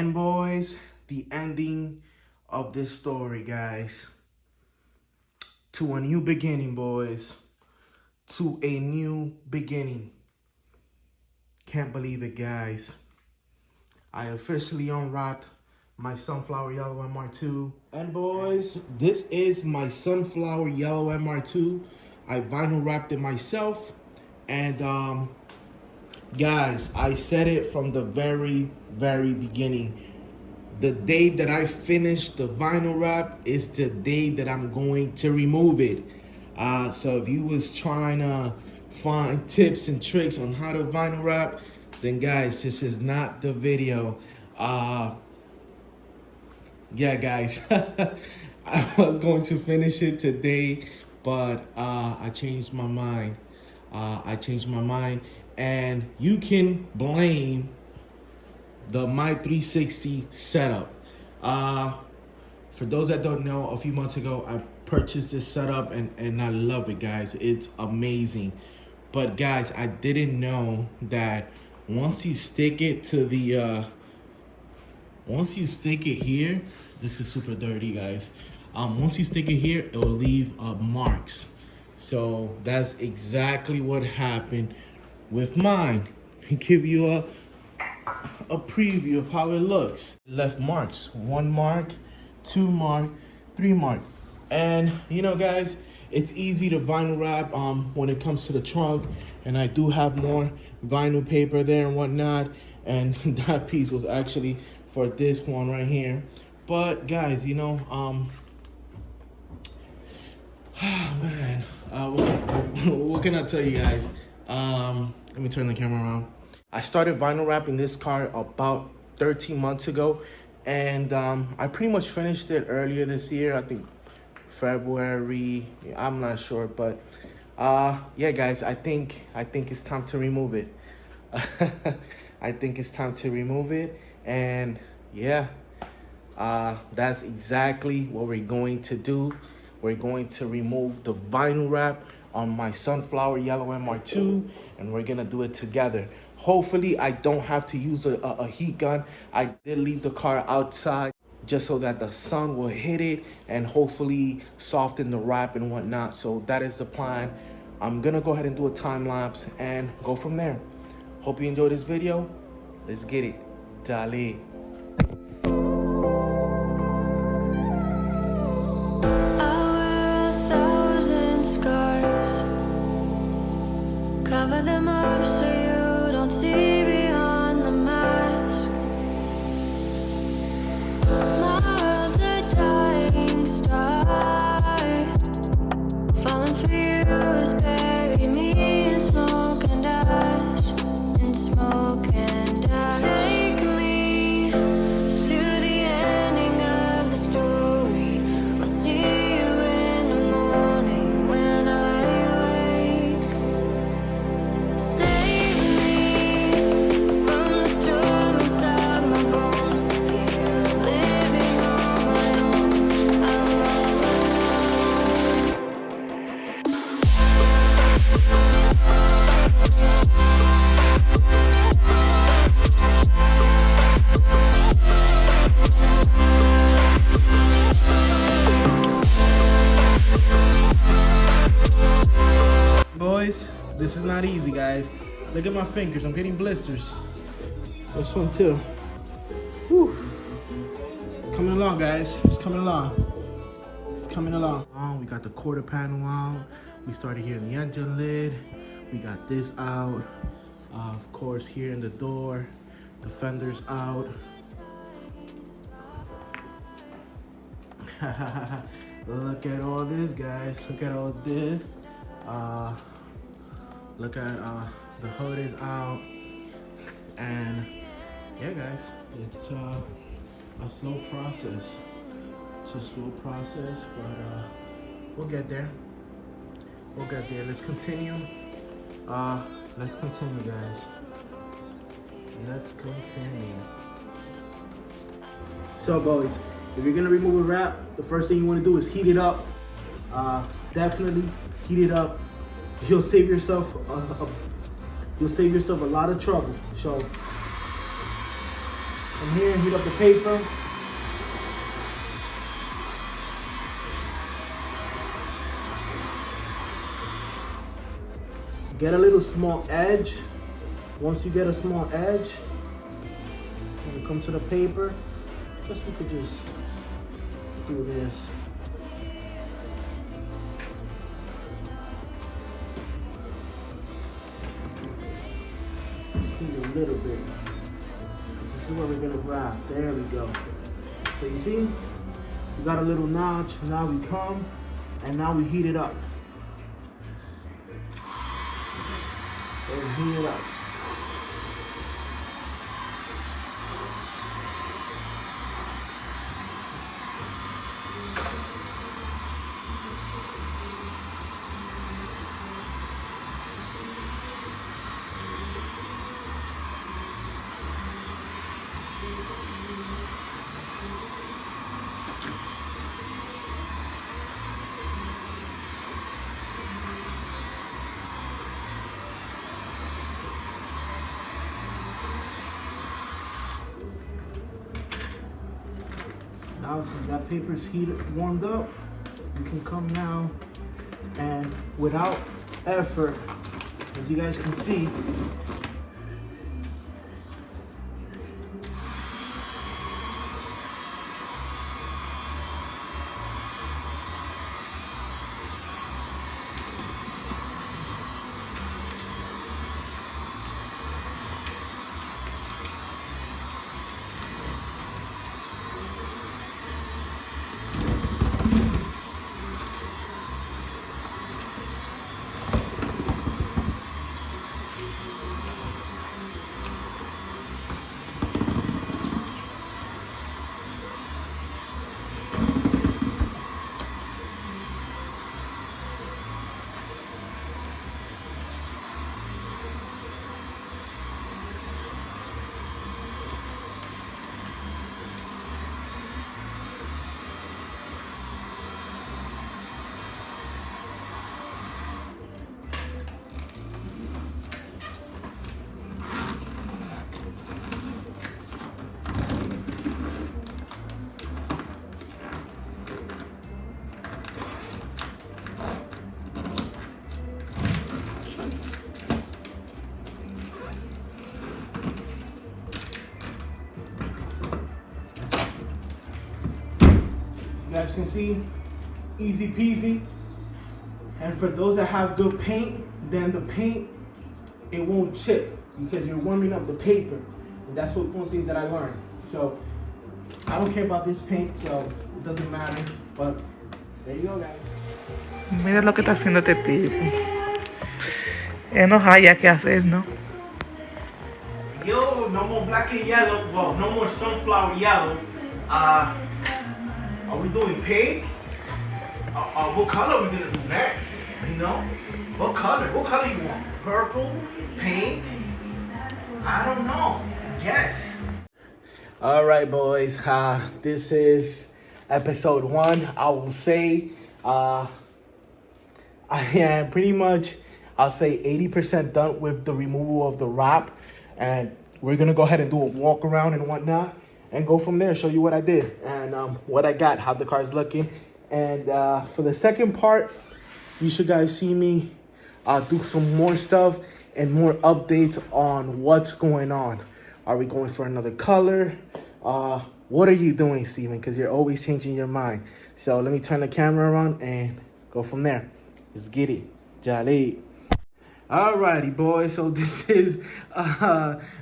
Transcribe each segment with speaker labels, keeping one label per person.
Speaker 1: And boys, the ending of this story, guys. To a new beginning, boys. To a new beginning. Can't believe it, guys. I officially unwrapped my sunflower yellow MR2. And boys, this is my sunflower yellow MR2. I vinyl wrapped it myself. And guys, I said it from the very beginning. The day that I finish the vinyl wrap is the day that I'm going to remove it. So if you was trying to find tips and tricks on how to vinyl wrap, then guys, this is not the video. Yeah, guys, I was going to finish it today, but I changed my mind. And you can blame the My 360 setup. For those that don't know, a few months ago, I purchased this setup and I love it, guys. It's amazing. But guys, I didn't know that once you stick it to the, once you stick it here, this is super dirty, guys. Once you stick it here, it will leave marks. So that's exactly what happened with mine. Give you a preview of how it looks. Left marks, 1 mark, 2 mark, 3 mark. And you know, guys, it's easy to vinyl wrap when it comes to the trunk, and I do have more vinyl paper there and whatnot, and that piece was actually for this one right here. But guys, you know, man, what can I tell you guys? Let me turn the camera around. I started vinyl wrapping this car about 13 months ago, and I pretty much finished it earlier this year. I think February, I'm not sure, but yeah, guys, I think it's time to remove it. I think it's time to remove it, and yeah, that's exactly what we're going to do. We're going to remove the vinyl wrap on my sunflower yellow MR2, and we're gonna do it together. Hopefully I don't have to use a heat gun. I did leave the car outside just so that the sun will hit it and hopefully soften the wrap and whatnot. So that is the plan. I'm gonna go ahead and do a time lapse and go from there. Hope you enjoyed this video. Let's get it. Dale.
Speaker 2: Cover them up so you don't see beyond the mask. My world's a dying star. Falling for you is bury me in smoke and ash. In smoke and ash. Take me through the ending of the story. I'll see you in the morning when I wake. Save me from the storm inside my bones. The fear of living on my own. I'm all alone.
Speaker 1: Boys, this is not easy, guys. Look at my fingers. I'm getting blisters. This one too. Whew. Coming along, guys. It's coming along. It's coming along. We got the quarter panel out. We started here in the engine lid. We got this out. Of course, here in the door. The fender's out. Look at all this, guys. Look at all this. Look at the hood is out, and yeah, guys, it's a slow process. It's a slow process, but we'll get there. We'll get there. Let's continue. Let's continue, guys. Let's continue. So, boys, if you're gonna remove a wrap, the first thing you want to do is heat it up. Definitely heat it up. You'll save yourself a lot of trouble. So From here, heat up the paper. Get a little small edge. Once you get a small edge, when it comes to the paper, just you could just do this. Just need a little bit. This is where we're gonna wrap. There we go. So you see, we got a little notch. Now we come, and now we heat it up. And heat it up. Now since that paper's warmed up, you can come now and without effort, as you guys can see, you guys can see, easy peasy. And for those that have good paint, then the paint, it won't chip because you're warming up the paper. And that's one thing that I learned. So I don't care about this paint, so it doesn't matter. But there you go, guys.
Speaker 3: Mira lo que está haciendo este tipo. Él no haya que hacer, ¿no?
Speaker 1: Yo, no more black and yellow. Well, no more sunflower yellow. Are we doing pink? What color are we gonna do next? You know? What color? What color you want? Purple? Pink? I don't know. Guess. All right, boys. This is episode 1. I will say, I am pretty much, I'll say 80% done with the removal of the wrap, and we're gonna go ahead and do a walk around and whatnot, and go from there. Show you what I did and what I got, how the car's looking, and for the second part, you should guys see me do some more stuff and more updates on what's going on. Are we going for another color? What are you doing, Steven? Because you're always changing your mind. So let me turn the camera around and go from there. Let's get it. Jolly. Alrighty, boys. So this is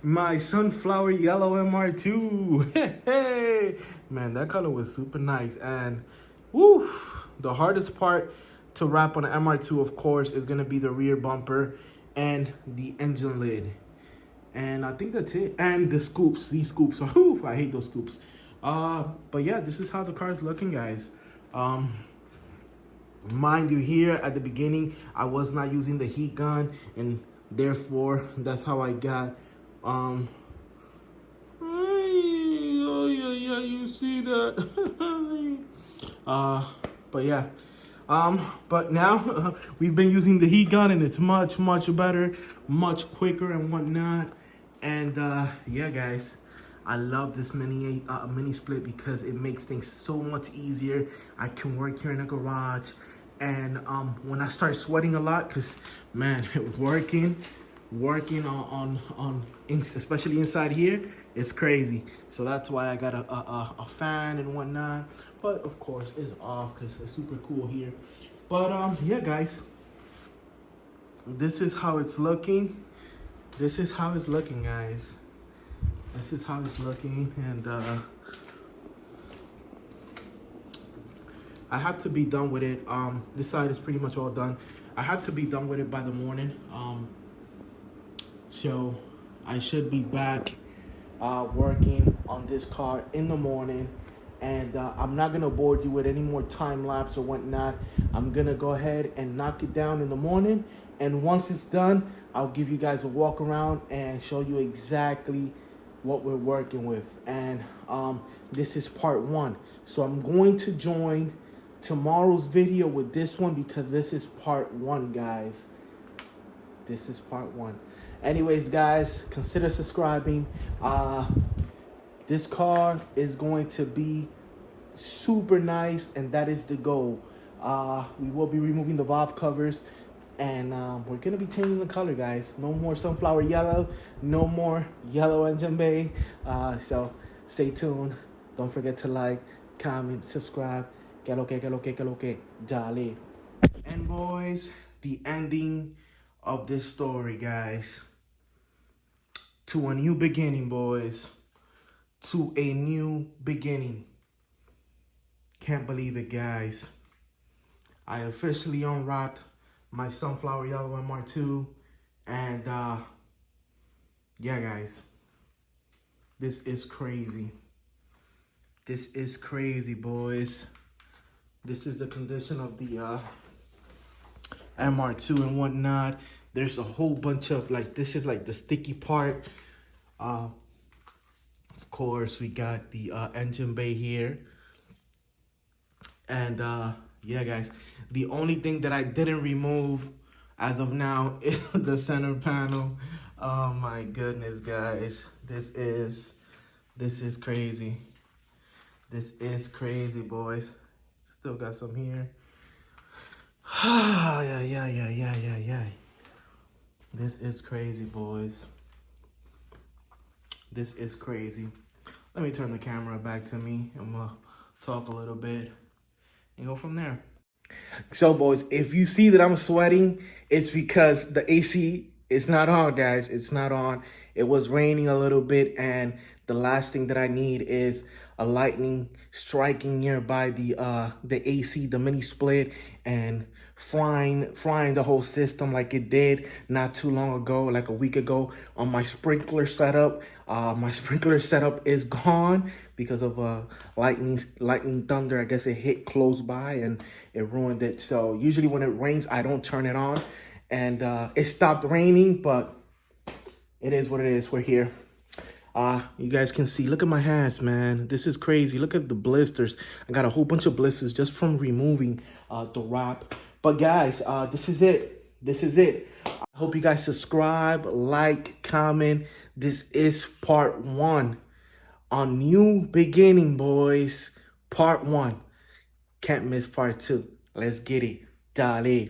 Speaker 1: my sunflower yellow MR2. Hey, man, that color was super nice. And woo, the hardest part to wrap on an MR2, of course, is gonna be the rear bumper and the engine lid. And I think that's it. And the scoops. These scoops. Oof, I hate those scoops. But yeah, this is how the car is looking, guys. Mind you, here at the beginning, I was not using the heat gun, and therefore that's how I got yeah, you see that. But yeah, but now we've been using the heat gun, and it's much better, much quicker and whatnot. And yeah, guys, I love this mini split because it makes things so much easier. I can work here in the garage, and when I start sweating a lot, cause man, working especially inside here, it's crazy. So that's why I got a fan and whatnot. But of course, it's off because it's super cool here. But yeah, guys, this is how it's looking. This is how it's looking, guys. This is how it's looking, and I have to be done with it. This side is pretty much all done. I have to be done with it by the morning. So I should be back working on this car in the morning, and I'm not gonna bore you with any more time lapse or whatnot. I'm gonna go ahead and knock it down in the morning, and once it's done, I'll give you guys a walk around and show you exactly what we're working with. And this is part one, so I'm going to join tomorrow's video with this one because this is part one, guys. This is part one. Anyways, guys, consider subscribing. This car is going to be super nice, and that is the goal. We will be removing the valve covers, and we're gonna be changing the color, guys. No more sunflower yellow, no more yellow engine bay. So stay tuned. Don't forget to like, comment, subscribe. Que lo que, jolly. And boys, the ending of this story, guys. To a new beginning, boys. To a new beginning. Can't believe it, guys. I officially unwrapped my sunflower yellow MR2, and yeah, guys, this is crazy. This is crazy, boys. This is the condition of the MR2 and whatnot. There's a whole bunch of, like, this is like the sticky part. Of course, we got the engine bay here, and yeah, guys, the only thing that I didn't remove as of now is the center panel. Oh my goodness, guys, this is crazy. This is crazy, boys. Still got some here. Yeah. This is crazy, boys. This is crazy. Let me turn the camera back to me. I'm gonna talk a little bit and go from there. So, boys, if you see that I'm sweating, it's because the AC is not on, guys. It's not on. It was raining a little bit, and the last thing that I need is a lightning striking nearby the AC, the mini split, and frying the whole system like it did not too long ago, like a week ago, on my sprinkler setup. My sprinkler setup is gone because of lightning thunder. I guess it hit close by and it ruined it. So usually when it rains, I don't turn it on, and it stopped raining, but it is what it is. We're here. You guys can see, look at my hands, man. This is crazy. Look at the blisters. I got a whole bunch of blisters just from removing the wrap. But guys, this is it. This is it. I hope you guys subscribe, like, comment. This is part one on New Beginning, boys. Part one. Can't miss part two. Let's get it. Dale.